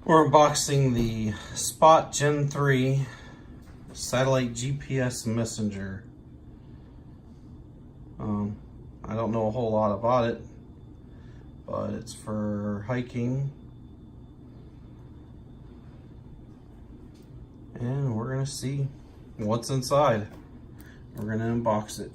We're unboxing the Spot Gen 3 satellite GPS messenger. I don't know a whole lot about it, but it's for hiking. And we're gonna see what's inside. We're gonna unbox it.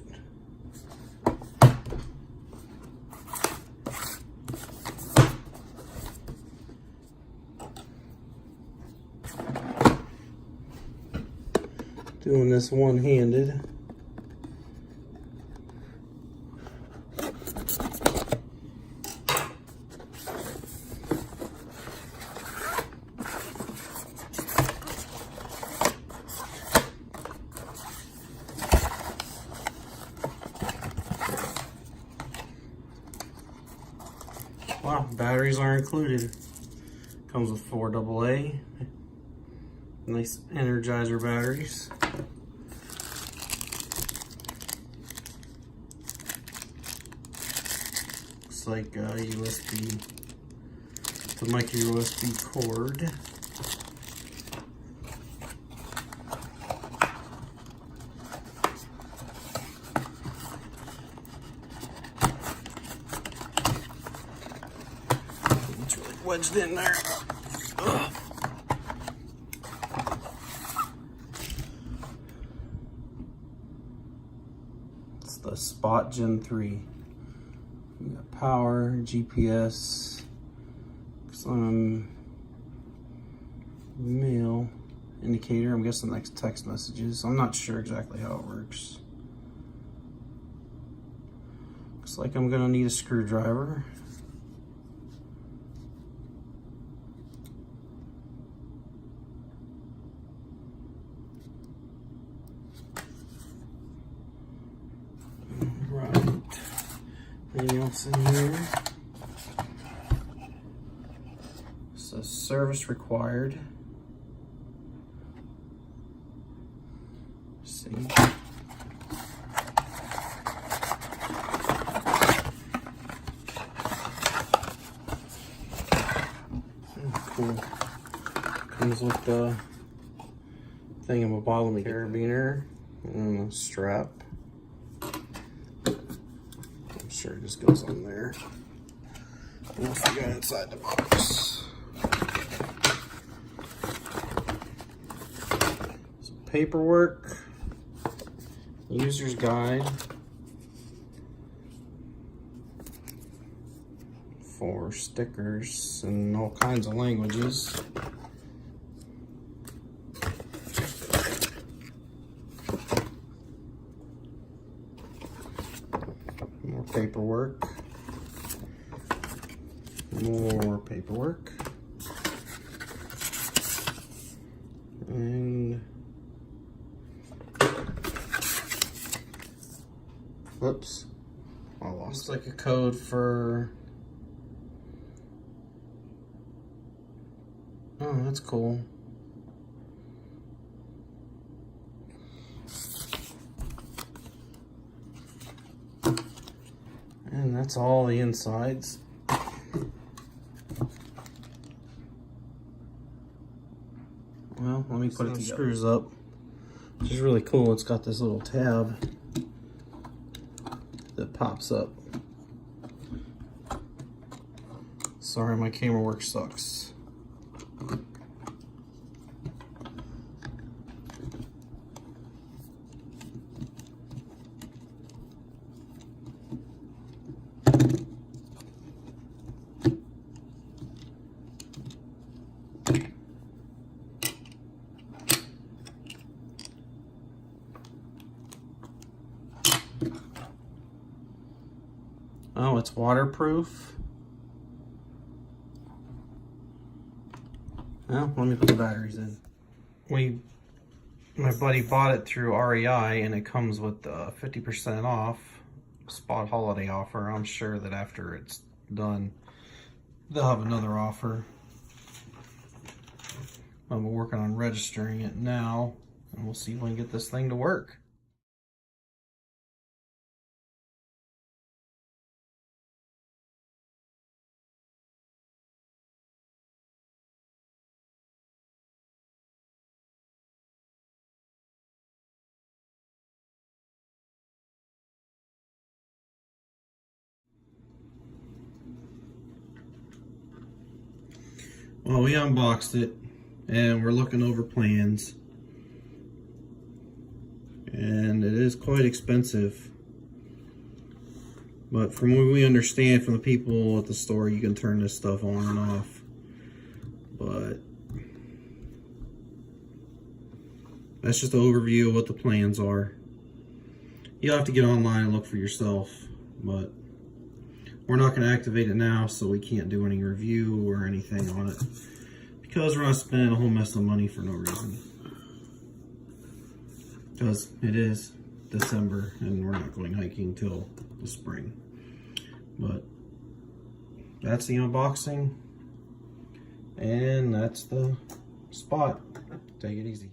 Doing this one-handed. Wow, batteries are included. Comes with 4 AA. Nice Energizer batteries. Looks like USB, the micro USB cord. It's really wedged in there. Ugh. It's the Spot Gen 3. We got power, GPS, some mail indicator. I'm guessing that's text messages. I'm not sure exactly how it works. Looks like I'm gonna need a screwdriver. Right. Anything else in here? It says service required. Let's see. Cool. Comes with the thingamabobbly carabiner and a strap. I'm sure it just goes on there. What else we got inside the box? Some paperwork, user's guide for stickers in all kinds of languages. More paperwork. More paperwork. And whoops. I lost. Looks like a code for. Oh, that's cool. And that's all the insides. Well, let me put it together. Screws up, which is really cool. It's got this little tab that pops up. Sorry, my camera work sucks. Oh, it's waterproof. Well, let me put the batteries in. My buddy bought it through REI, and it comes with 50% off Spot holiday offer. I'm sure that after it's done, they'll have another offer. I'm working on registering it now, and we'll see if we can get this thing to work. Well, we unboxed it and we're looking over plans, and it is quite expensive, but from what we understand from the people at the store, you can turn this stuff on and off. But that's just an overview of what the plans are. You'll have to get online and look for yourself, but we're not going to activate it now, so we can't do any review or anything on it, because we're not spending a whole mess of money for no reason. Because it is December and we're not going hiking till the spring. But that's the unboxing, and that's the spot. Take it easy.